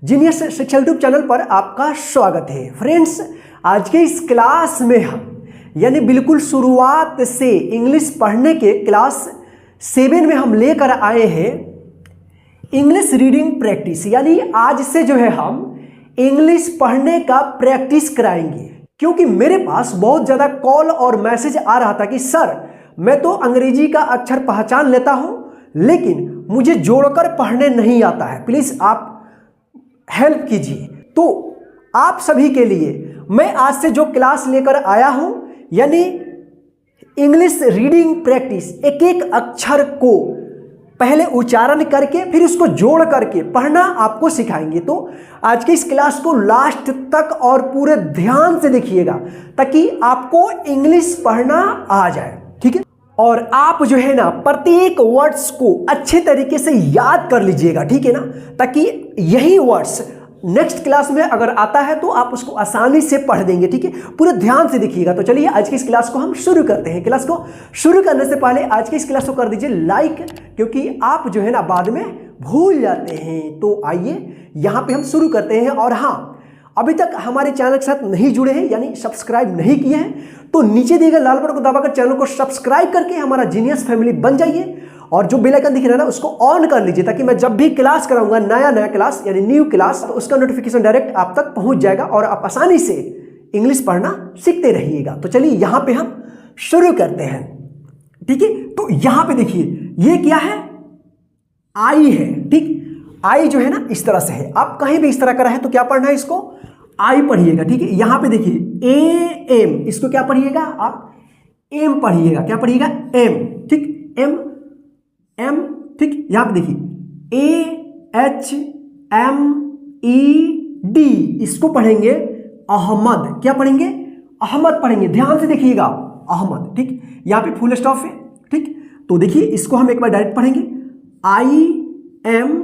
Genius शिक्षा YouTube channel पर आपका स्वागत है। फ्रेंड्स, आज के इस क्लास में हम यानी बिल्कुल शुरुआत से इंग्लिश पढ़ने के क्लास 7 में हम लेकर आए हैं इंग्लिश रीडिंग प्रैक्टिस। यानी आज से जो है हम इंग्लिश पढ़ने का प्रैक्टिस कराएंगे, क्योंकि मेरे पास बहुत ज़्यादा कॉल और मैसेज आ रहा था कि सर मैं तो अंग्रेजी का अक्षर पहचान लेता हूँ लेकिन मुझे जोड़कर पढ़ने नहीं आता है, प्लीज़ आप हेल्प कीजिए। तो आप सभी के लिए मैं आज से जो क्लास लेकर आया हूं यानी इंग्लिश रीडिंग प्रैक्टिस, एक एक अक्षर को पहले उच्चारण करके फिर उसको जोड़ करके पढ़ना आपको सिखाएंगे। तो आज की इस क्लास को लास्ट तक और पूरे ध्यान से देखिएगा ताकि आपको इंग्लिश पढ़ना आ जाए, ठीक है। और आप जो है ना प्रत्येक वर्ड्स को अच्छे तरीके से याद कर लीजिएगा, ठीक है ना, ताकि यही वर्ड्स नेक्स्ट क्लास में अगर आता है तो आप उसको आसानी से पढ़ देंगे, ठीक है। पूरे ध्यान से देखिएगा। तो चलिए आज की इस क्लास को हम शुरू करते हैं। क्लास को शुरू करने से पहले आज की इस क्लास को कर दीजिए लाइक, क्योंकि आप जो है ना बाद में भूल जाते हैं। तो आइए यहाँ पे हम शुरू करते हैं। और हाँ, अभी तक हमारे चैनल के साथ नहीं जुड़े हैं यानी सब्सक्राइब नहीं किए हैं तो नीचे दिए गए लाल बटन को दबाकर चैनल को सब्सक्राइब करके हमारा जीनियस फैमिली बन जाइए और जो बेल आइकन दिख रहा है ना उसको ऑन कर लीजिए ताकि मैं जब भी क्लास कराऊंगा नया क्लास यानी न्यू क्लास, तो उसका नोटिफिकेशन डायरेक्ट आप तक पहुंच जाएगा और आप आसानी से इंग्लिश पढ़ना सीखते रहिएगा। तो चलिए यहाँ पे हम शुरू करते हैं, ठीक है। तो यहाँ पे देखिए ये क्या है, आई है, ठीक। आई जो है ना इस तरह से है, आप कहीं भी इस तरह का रहे तो क्या पढ़ना है, इसको आई पढ़िएगा, ठीक है। यहां पे देखिए ए एम, इसको क्या पढ़िएगा आप, एम पढ़िएगा, क्या पढ़िएगा, एम, ठीक, एम एम, ठीक। यहां पे देखिए A H M E D, इसको पढ़ेंगे अहमद, क्या पढ़ेंगे, अहमद पढ़ेंगे, ध्यान से देखिएगा, अहमद, ठीक। यहां पे फुल स्टॉप है, ठीक। तो देखिए इसको हम एक बार डायरेक्ट पढ़ेंगे आई एम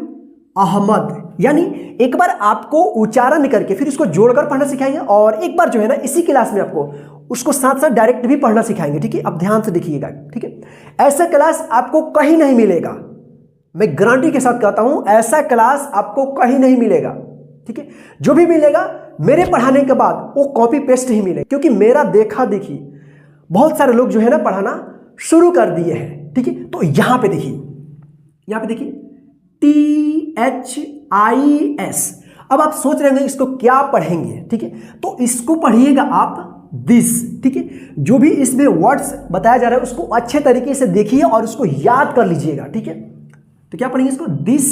अहमद, यानी एक बार आपको उच्चारण करके फिर इसको जोड़कर पढ़ना सिखाएंगे और एक बार जो है ना इसी क्लास में आपको उसको साथ साथ डायरेक्ट भी पढ़ना सिखाएंगे, ठीक है। अब ध्यान से देखिएगा, ठीक है। ऐसा क्लास आपको कहीं नहीं मिलेगा, मैं गारंटी के साथ कहता हूं, ऐसा क्लास आपको कहीं नहीं मिलेगा, ठीक है। जो भी मिलेगा मेरे पढ़ाने के बाद वो कॉपी पेस्ट ही मिलेगा, क्योंकि मेरा देखा देखी बहुत सारे लोग जो है ना पढ़ाना शुरू कर दिए हैं, ठीक है। तो यहां पे देखिए, यहां पे देखिए THIS। अब आप सोच रहे होंगे इसको क्या पढ़ेंगे, ठीक है। तो इसको पढ़िएगा आप दिस, ठीक है। जो भी इसमें वर्ड्स बताया जा रहा है उसको अच्छे तरीके से देखिए और उसको याद कर लीजिएगा, ठीक है। तो क्या पढ़ेंगे इसको, दिस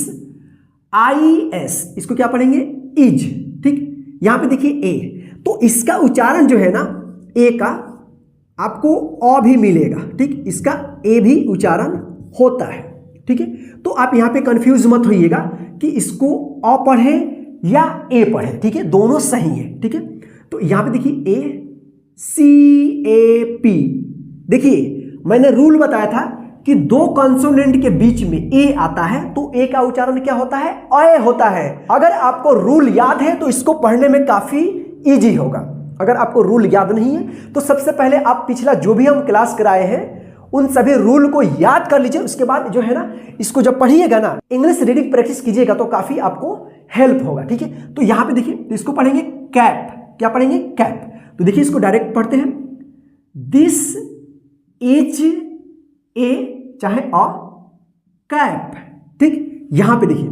IS, इसको क्या पढ़ेंगे, इज, ठीक। यहां पे देखिए ए, तो इसका उच्चारण जो है ना ए का आपको अ भी मिलेगा, ठीक। इसका ए भी उच्चारण होता है, ठीक है। तो आप यहां पे कंफ्यूज मत होइएगा कि इसको अ पढ़े या ए पढ़े, ठीक है, दोनों सही है, ठीक है। तो यहां पे देखिए ए सी ए पी, देखिए मैंने रूल बताया था कि दो कंसोनेंट के बीच में ए आता है तो ए का उच्चारण क्या होता है, अ होता है। अगर आपको रूल याद है तो इसको पढ़ने में काफी इजी होगा। अगर आपको रूल याद नहीं है तो सबसे पहले आप पिछला जो भी हम क्लास कराए हैं उन सभी रूल को याद कर लीजिए, उसके बाद जो है ना इसको जब पढ़िएगा ना इंग्लिश रीडिंग प्रैक्टिस कीजिएगा तो काफी आपको हेल्प होगा, ठीक है। तो यहां पे देखिए तो इसको पढ़ेंगे कैप, क्या पढ़ेंगे, कैप। तो देखिए इसको डायरेक्ट पढ़ते हैं, दिस इज ए चाहे अ कैप, ठीक। यहां पे देखिए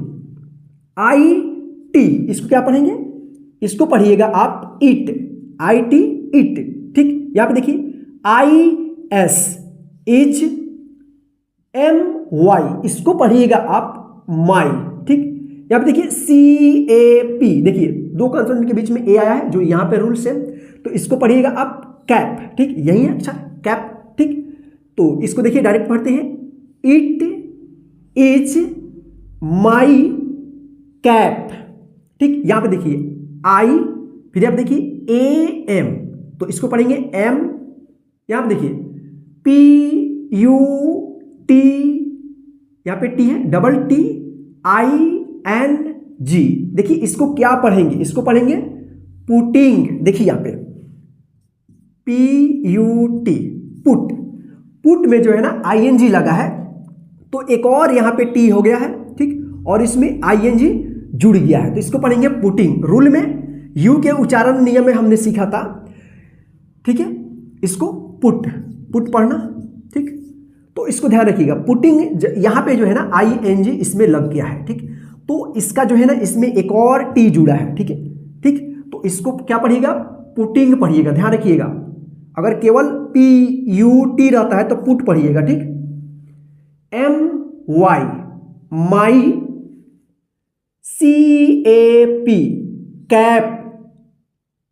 आई टी, इसको क्या पढ़ेंगे, इसको पढ़िएगा आप इट, आई टी इट, ठीक। यहां पे देखिए I S is M Y, इसको पढ़िएगा आप माई, ठीक। यहां पे देखिए सी ए पी, देखिए दो कंसोनेंट के बीच में ए आया है जो यहां पे रूल से, तो इसको पढ़िएगा आप कैप, ठीक, यही है, अच्छा कैप, ठीक। तो इसको देखिए डायरेक्ट पढ़ते हैं इट इज माई कैप, ठीक। यहां पे देखिए आई, फिर आप देखिए ए एम, तो इसको पढ़ेंगे एम, यहां पे देखिए पी यू टी, यहां पे टी है, double T I N G, देखिए इसको क्या पढ़ेंगे, इसको पढ़ेंगे पुटिंग, देखिए यहां पे P U T, put, put में जो है ना ING लगा है तो एक और यहां पे टी हो गया है, ठीक। और इसमें ING जुड़ गया है, तो इसको पढ़ेंगे पुटिंग। रूल में यू के उच्चारण नियम में हमने सीखा था, ठीक है, इसको पुट पढ़ना, ठीक। तो इसको ध्यान रखिएगा, पुटिंग यहाँ पे जो है ना ING इसमें लग गया है, ठीक। तो इसका जो है ना इसमें एक और टी जुड़ा है, ठीक है, ठीक। तो इसको क्या पढ़िएगा, पुटिंग पढ़िएगा, ध्यान रखिएगा। अगर केवल PUT रहता है तो पुट पढ़िएगा, ठीक। MY my, CAP cap,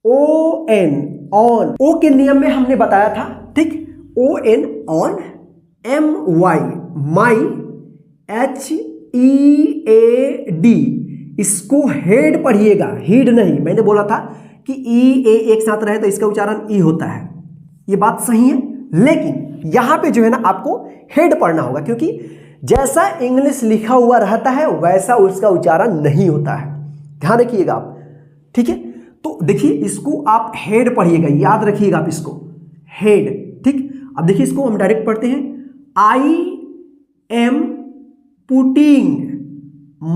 ON on, O के नियम में हमने बताया था, ठीक, ON on, MY my, HEAD इसको हेड पढ़िएगा, हीड नहीं। मैंने बोला था कि EA एक साथ रहे तो इसका उच्चारण ई होता है, ये बात सही है, लेकिन यहां पे जो है ना आपको हेड पढ़ना होगा, क्योंकि जैसा इंग्लिश लिखा हुआ रहता है वैसा उसका उच्चारण नहीं होता है, ध्यान रखिएगा आप, ठीक है। तो देखिए इसको आप हेड पढ़िएगा, याद रखिएगा आप इसको, हेड, ठीक। अब देखिए इसको हम डायरेक्ट पढ़ते हैं, I am putting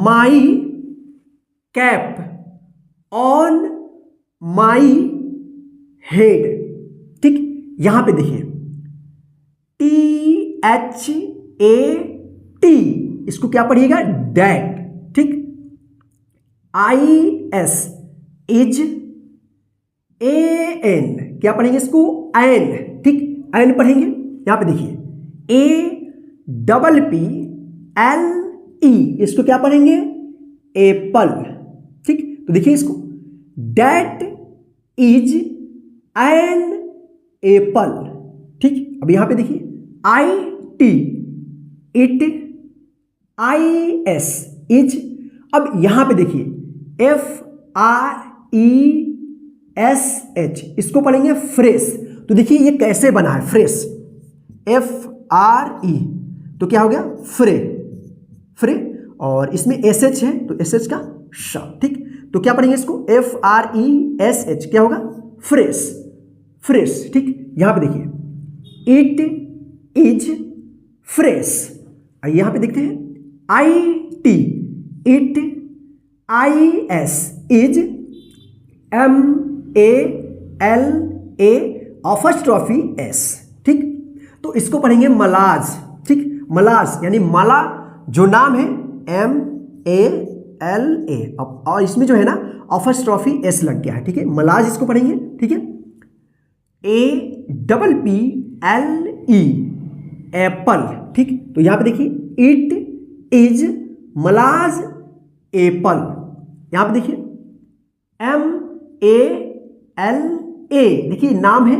my cap on my head, ठीक। यहां पे देखिए THAT इसको क्या पढ़िएगा, डैट, ठीक। IS इज, AN क्या पढ़ेंगे इसको, एन, ठीक, एन पढ़ेंगे। यहां पे देखिए APPLE इसको क्या पढ़ेंगे, एप्पल, ठीक। तो देखिए इसको, दैट इज एन एप्पल, ठीक। अब यहां पे देखिए IT इट, IS इज। अब यहां पे देखिए FRESH इसको पढ़ेंगे फ्रेश। तो देखिए ये कैसे बना है, फ्रेश, FRE तो क्या हो गया, फ्रे, फ्रे, और इसमें SH है तो SH का श, ठीक। तो क्या पढ़ेंगे इसको, FRESH क्या होगा, फ्रेश, फ्रेश, ठीक। यहां पे देखिए इट इज फ्रेश। यहां पे देखते हैं IT it, IS is, MALA apostrophe S, ठीक। तो इसको पढ़ेंगे मलाज, ठीक, मलाज यानी माला जो नाम है MALA, और इसमें जो है ना अपॉस्ट्रोफी S लग गया है, ठीक है, मलाज इसको पढ़ेंगे, ठीक है। APPLE एप्पल, ठीक। तो यहां पे देखिए इट इज मलाज एप्पल। यहां पे देखिए MALA देखिए नाम है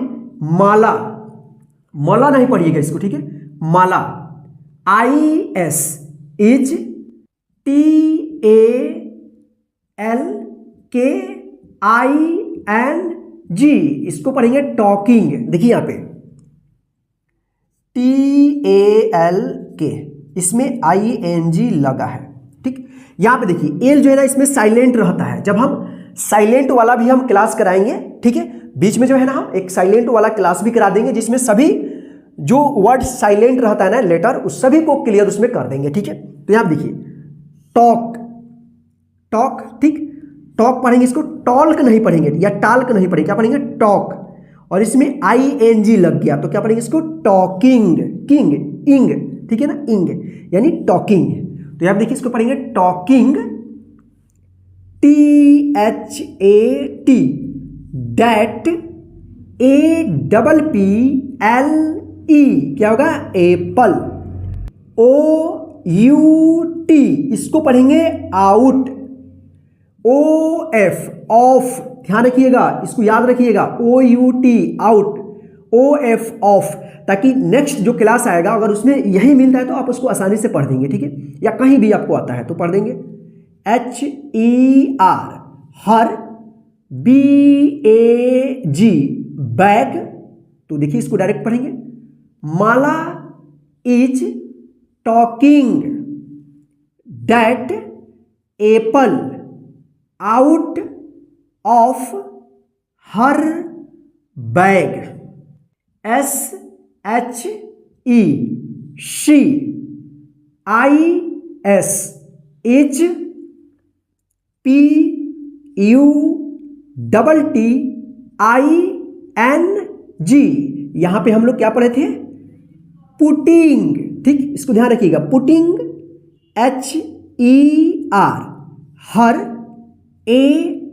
माला, माला नहीं पढ़िएगा इसको, ठीक है, माला। IS इज, TALKING इसको पढ़ेंगे टॉकिंग। देखिए यहां पे TALK इसमें ING लगा है, ठीक। यहां पे देखिए एल जो है ना इसमें साइलेंट रहता है, जब हम साइलेंट वाला भी हम क्लास कराएंगे, ठीक है, बीच में जो है ना हम एक साइलेंट वाला क्लास भी करा देंगे, जिसमें सभी जो वर्ड साइलेंट रहता है ना लेटर, उस सभी को क्लियर उसमें कर देंगे, ठीक है। तो यहां देखिए टॉक, टॉक, ठीक, टॉक पढ़ेंगे इसको, टॉल्क नहीं पढ़ेंगे या टाल्क नहीं पढ़ेंगे, क्या पढ़ेंगे, टॉक, और इसमें ING लग गया तो क्या पढ़ेंगे इसको, टॉकिंग, किंग, इंग, ठीक है ना, इंग यानी टॉकिंग। तो यहां देखिए इसको पढ़ेंगे टॉकिंग, THAT डैट, APPLE क्या होगा, एप्पल, OUT इसको पढ़ेंगे आउट, OF ऑफ, ध्यान रखिएगा इसको याद रखिएगा, OUT आउट, OF ऑफ, ताकि नेक्स्ट जो क्लास आएगा अगर उसमें यही मिलता है तो आप उसको आसानी से पढ़ देंगे, ठीक है, या कहीं भी आपको आता है तो पढ़ देंगे। HER हर, BAG बैग, तो देखिए इसको डायरेक्ट पढ़ेंगे, Mala is talking that apple out of her bag, SHE she, IS is PUTTING। यहां पे हम लोग क्या पढ़े थे? पुटिंग। ठीक, इसको ध्यान रखिएगा। Putting HER, her APPLE,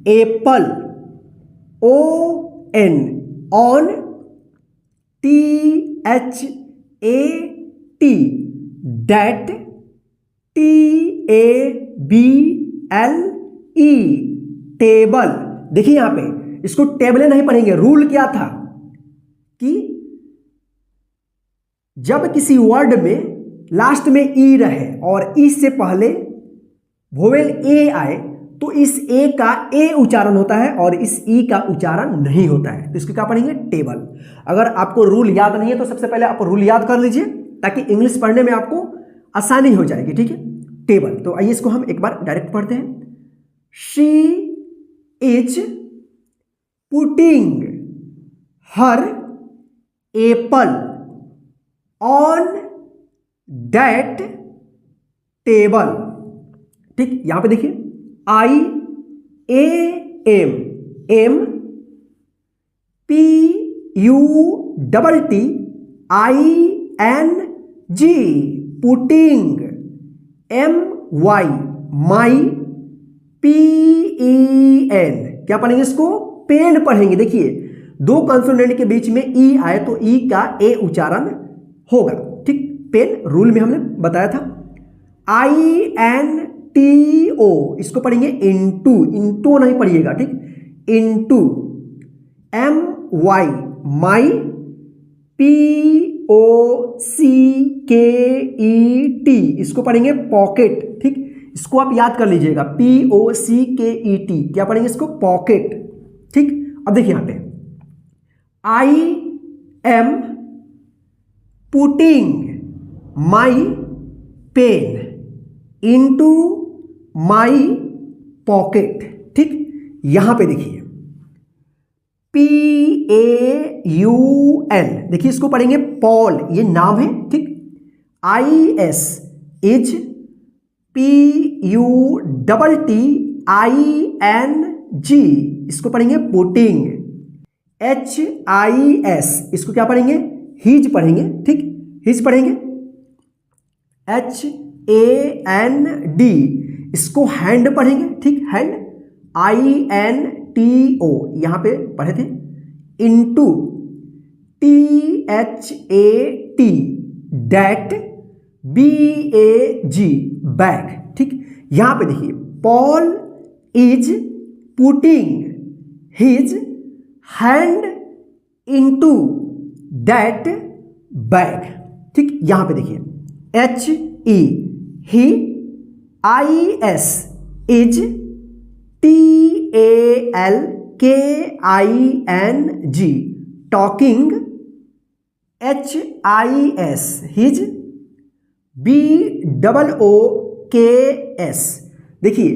apple ON, on THAT, that TABLE, table. देखिए यहां पे इसको टेबलें नहीं पढ़ेंगे। रूल क्या था कि जब किसी वर्ड में लास्ट में ई रहे और ई से पहले वोवेल ए आए तो इस ए का ए उच्चारण होता है और इस ई का उच्चारण नहीं होता है। तो इसको क्या पढ़ेंगे? टेबल। अगर आपको रूल याद नहीं है तो सबसे पहले आप रूल याद कर लीजिए ताकि इंग्लिश पढ़ने में आपको आसानी हो जाएगी। ठीक है, टेबल। तो आइए इसको हम एक बार डायरेक्ट पढ़ते हैं। She is putting her apple on that table. ठीक, यहां पे देखिए IAM, am PUTTING, putting. MY, my. PEN, क्या पढ़ेंगे इसको? पेन पढ़ेंगे। देखिए दो कॉन्सोनेंट के बीच में ई आए तो ई का ए उच्चारण होगा। ठीक, पेन रूल में हमने बताया था। INTO, इसको पढ़ेंगे इंटू। इंटू नहीं पढ़िएगा। ठीक, इंटू। MY, my. POCKET, इसको पढ़ेंगे पॉकेट। ठीक, इसको आप याद कर लीजिएगा। POCKET, क्या पढ़ेंगे इसको? पॉकेट। ठीक, अब देखिए यहां पे I am putting my pen into my pocket। ठीक, यहां पे देखिए PAUL, देखिए इसको पढ़ेंगे पॉल, ये नाम है। ठीक, IS इज PUTTING, इसको पढ़ेंगे पुटिंग। HIS, इसको क्या पढ़ेंगे? हिज पढ़ेंगे। ठीक, हिज पढ़ेंगे। HAND, इसको हैंड पढ़ेंगे। ठीक, हैंड। INTO, यहां पे पढ़े थे। Into. THAT, that. BAG, bag. ठीक, यहां पे देखिए Paul is putting his hand into that bag. ठीक, यहां पे देखिए HE, he. IS is TALKING, talking. HIS, his. BOOKS, देखिए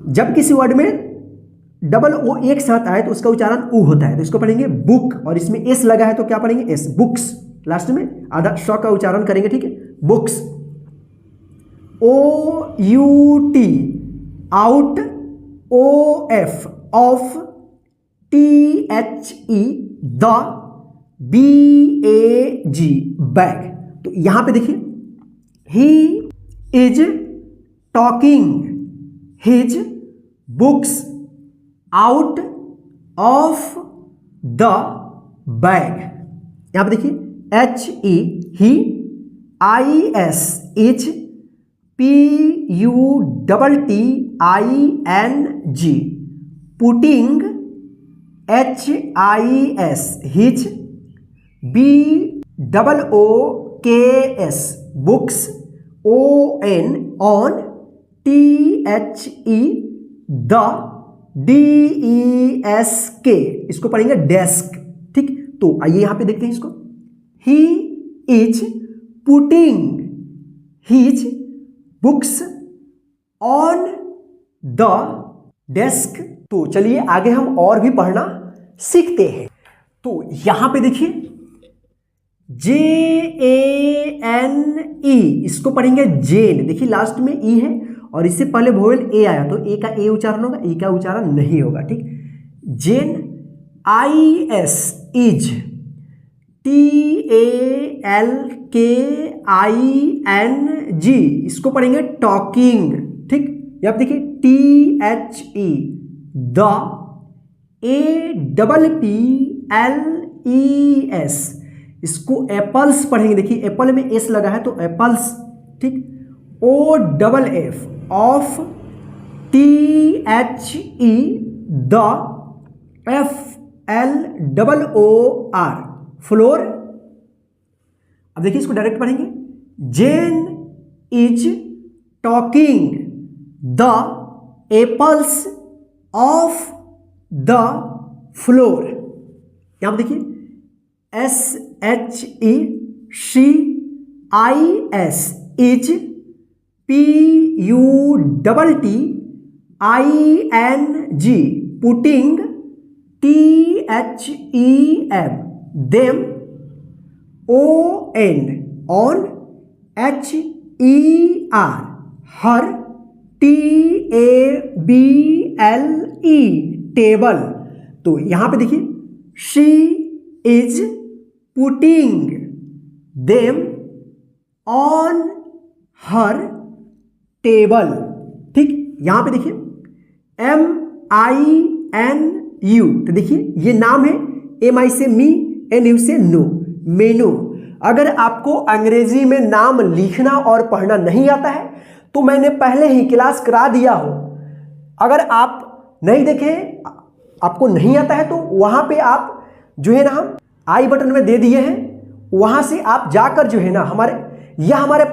जब किसी वर्ड में डबल ओ एक साथ आए तो उसका उच्चारण उ होता है। तो इसको पढ़ेंगे बुक, और इसमें एस लगा है तो क्या पढ़ेंगे? एस। बुक्स, लास्ट में आधा श का उच्चारण करेंगे। ठीक है, books. OUT, out. OF, of. THE, the. BAG, bag. तो यहां पे देखिए he is talking his books out of the bag. यहां पे देखिए HE, he. IS is PUTTING, putting. HIS, his. BOOKS, books. ON, on. THE, the. DESK, इसको पढ़ेंगे desk. ठीक, तो आइए यहां पे देखते हैं इसको। He is putting his books on the desk. तो चलिए आगे हम और भी पढ़ना सीखते हैं। तो यहां पे देखिए JANE, इसको पढ़ेंगे जेन। देखिए लास्ट में ई है और इससे पहले वोवेल ए आया तो ए का ए उच्चारण होगा, ई का उच्चारण नहीं होगा, ठीक। जेन। IS, is. TALKING, इसको पढ़ेंगे टॉकिंग, ठीक। यहाँ पे देखिए THE, द। APPLES, इसको एप्पल्स पढ़ेंगे। देखिए एप्पल में एस लगा है तो एप्पल्स, ठीक। OFF, off. THE, the. FLOOR, floor. अब देखिए इसको डायरेक्ट पढ़ेंगे। Jane is talking the apples off the floor. यहां पर देखिए SHE, she. IS, is. PUTTING, putting. THEM, them। ON, on। HER, her. TABLE, table. तो यहां पे देखिए she is putting them on her table, ठीक। यहां पे देखिए MINU, तो देखिए ये नाम है। MI से मी, NU से नो, मेनू। अगर आपको अंग्रेजी में नाम लिखना और पढ़ना नहीं आता है तो मैंने पहले ही क्लास करा दिया हो। अगर आप नहीं देखे, आपको नहीं आता है तो वहां पे आप जो है ना हम आई बटन में दे दिए हैं, वहां से आप जाकर जो है ना हमारे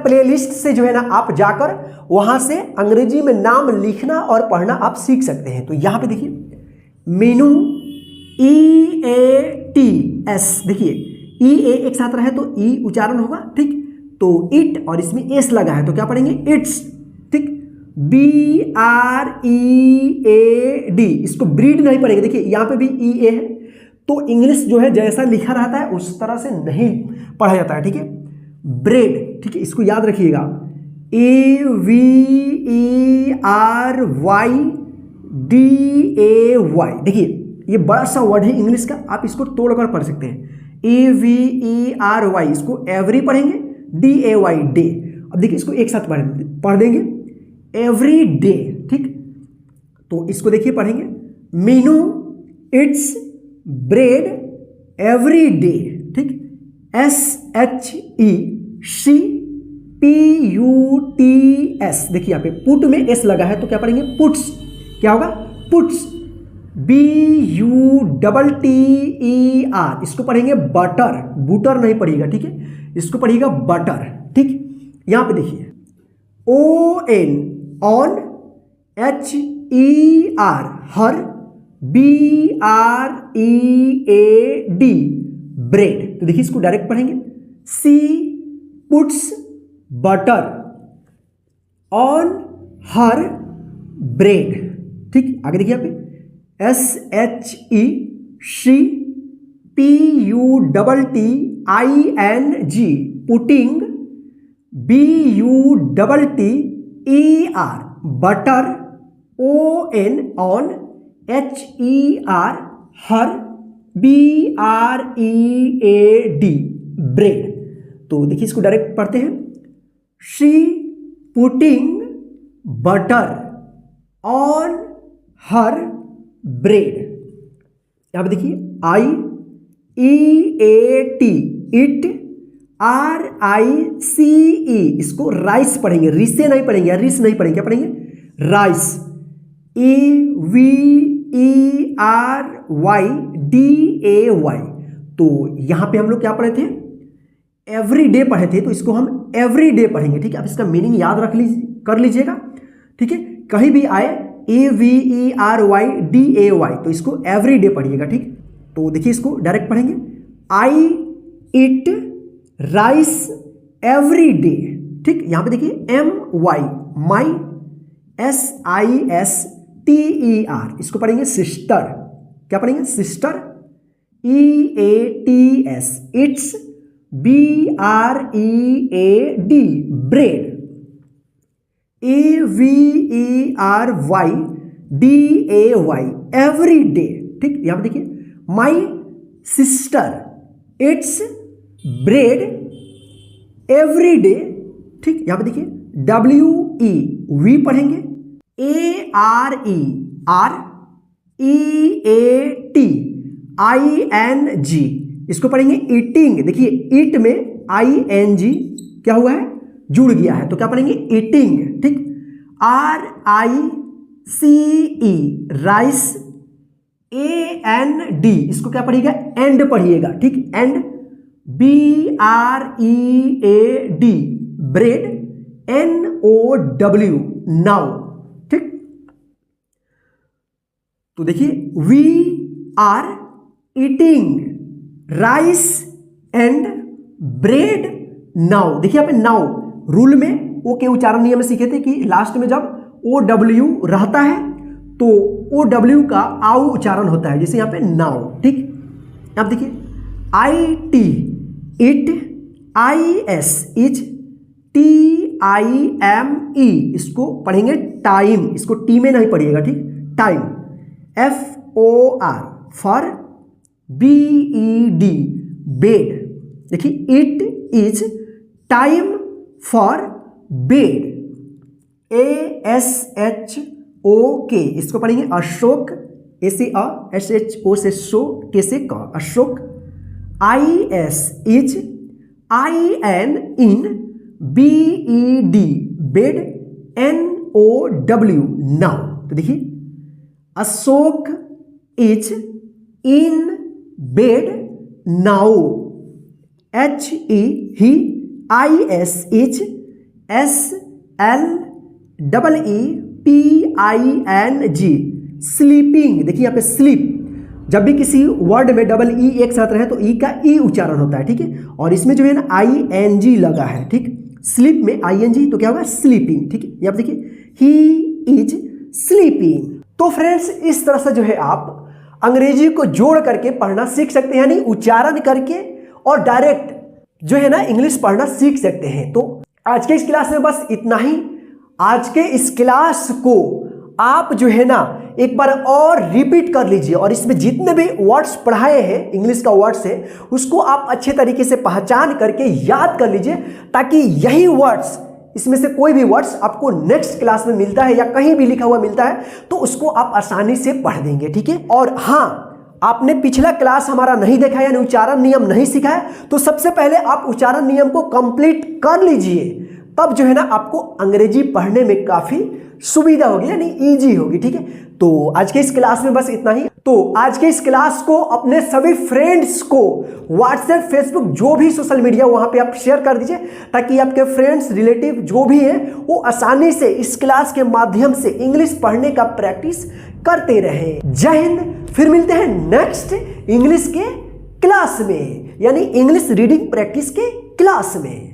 प्लेलिस्ट से जो है ना आप जाकर वहां से अंग्रेजी में नाम लिखना और पढ़ना आप सीख सकते हैं। तो यहां पे देखिए मेनू, EATS, देखिए EA एक साथ रहे तो ई उच्चारण होगा, ठीक। तो इट और इसमें एस लगा है तो क्या पढ़ेंगे इट्स, ठीक। BREAD, इसको ब्रीड नहीं पढ़ेंगे। देखिए यहां पे भी EA है तो इंग्लिश जो है जैसा लिखा रहता है उस तरह से नहीं पढ़ा जाता है, ठीक है। ब्रेड, ठीक है, इसको याद रखिएगा। EVERYDAY, देखिए ये बड़ा सा वर्ड है इंग्लिश का, आप इसको तोड़कर पढ़ सकते हैं। EVERY, इसको एवरी पढ़ेंगे। DAY, day. अब देखिए इसको एक साथ पढ़ देंगे एवरी डे, ठीक। तो इसको देखिए पढ़ेंगे Meenu it's bread every day, ठीक। SHE, she. PUTS, देखिए यहाँ पे पुट में एस लगा है तो क्या पढ़ेंगे पुट्स, क्या होगा पुट्स। BUTTER, इसको पढ़ेंगे बटर, बूटर नहीं पढ़िएगा, ठीक है, इसको पढ़िएगा बटर, ठीक। यहां पे देखिए ON, on. HER, her. BREAD, bread. तो देखिए इसको डायरेक्ट पढ़ेंगे she puts butter on her bread, ठीक। आगे देखिए यहाँ पे SHE, she. PUTTING, putting. BUTTER, butter. ON, on. HER, her. BREAD, bread. तो देखिए इसको डायरेक्ट पढ़ते हैं she putting butter on her bread. यहां पे देखिए IEAT, इट। RICE, इसको राइस पढ़ेंगे, रिसे नहीं पढ़ेंगे, रिस नहीं पढ़ेंगे, क्या पढ़ेंगे राइस। EVERYDAY, तो यहां पे हम लोग क्या पढ़े थे एवरी डे पढ़े थे तो इसको हम एवरी डे पढ़ेंगे, ठीक है। आप इसका मीनिंग याद कर लीजिएगा, ठीक है। कहीं भी आए EVERYDAY तो इसको एवरी डे पढ़िएगा, ठीक। तो देखिए इसको डायरेक्ट पढ़ेंगे आई इट राइस एवरी डे, ठीक। यहां पे देखिए MY, माई। SISTER, इसको पढ़ेंगे सिस्टर, क्या पढ़ेंगे sister. EATS, it's. BREAD bread, EVERYDAY every day. ठीक, यहां पे देखिए my sister it's bread every day. ठीक, यहां पे देखिए WE वी पढ़ेंगे, AREEATING इसको पढ़ेंगे ईटिंग। देखिए ईट में ING क्या हुआ है, जुड़ गया है, तो क्या पढ़ेंगे ईटिंग। ठीक, RICE राइस, AND इसको क्या पढ़िएगा, एंड पढ़िएगा। ठीक, and BREAD bread, NOW now. ठीक, तो देखिए we are eating rice and bread now. देखिए यहाँ पे नाउ रूल में ओ के उच्चारण नियम में सीखे थे कि लास्ट में जब OW रहता है तो OW का आउ उच्चारण होता है, जैसे यहाँ पे नाउ। ठीक, अब देखिए IT it, IS is, TIME इसको पढ़ेंगे टाइम, इसको टी में नहीं पढ़िएगा। ठीक, time, FOR for, BED bed. देखिए it is time for bed, ASHOK इसको पढ़ेंगे अशोक, SHO से शो, के से क, Ashok. IS is, IN in, BED bed, NOW now. तो देखिए Ashok is in bed now, HE he, IS is, SLEEPING sleeping. देखिए यहाँ पे स्लीप, जब भी किसी वर्ड में EE एक साथ रहे तो ई का ई उच्चारण होता है। ठीक है, और इसमें जो है ना ING लगा है। ठीक, स्लीप में ING तो क्या होगा, स्लीपिंग। ठीक है, यहाँ पे देखिए ही इज स्लीपिंग। तो फ्रेंड्स इस तरह से जो है आप अंग्रेजी को जोड़ करके पढ़ना सीख सकते हैं, यानी उच्चारण करके और डायरेक्ट जो है ना इंग्लिश पढ़ना सीख सकते हैं। तो आज के इस क्लास में बस इतना ही। आज के इस क्लास को आप जो है ना एक बार और रिपीट कर लीजिए, और इसमें जितने भी वर्ड्स पढ़ाए हैं, इंग्लिश का वर्ड्स है, उसको आप अच्छे तरीके से पहचान करके याद कर लीजिए, ताकि यही वर्ड्स, इसमें से कोई भी वर्ड्स आपको नेक्स्ट क्लास में मिलता है या कहीं भी लिखा हुआ मिलता है तो उसको आप आसानी से पढ़ देंगे। ठीक है, और हाँ, आपने पिछला क्लास हमारा नहीं देखा यानी उच्चारण नियम नहीं सीखा है, तो सबसे पहले आप उच्चारण नियम को कंप्लीट कर लीजिए, तब जो है ना आपको अंग्रेजी पढ़ने में काफी सुविधा होगी, यानी इजी होगी। ठीक है, तो आज के इस क्लास में बस इतना ही। तो आज के इस क्लास को अपने सभी फ्रेंड्स को व्हाट्सएप, फेसबुक, जो भी सोशल मीडिया वहां पे आप शेयर कर दीजिए, ताकि आपके फ्रेंड्स, रिलेटिव जो भी हैं वो आसानी से इस क्लास के माध्यम से इंग्लिश पढ़ने का प्रैक्टिस करते रहें। जय हिंद, फिर मिलते हैं नेक्स्ट इंग्लिश के क्लास में, यानी इंग्लिश रीडिंग प्रैक्टिस के क्लास में।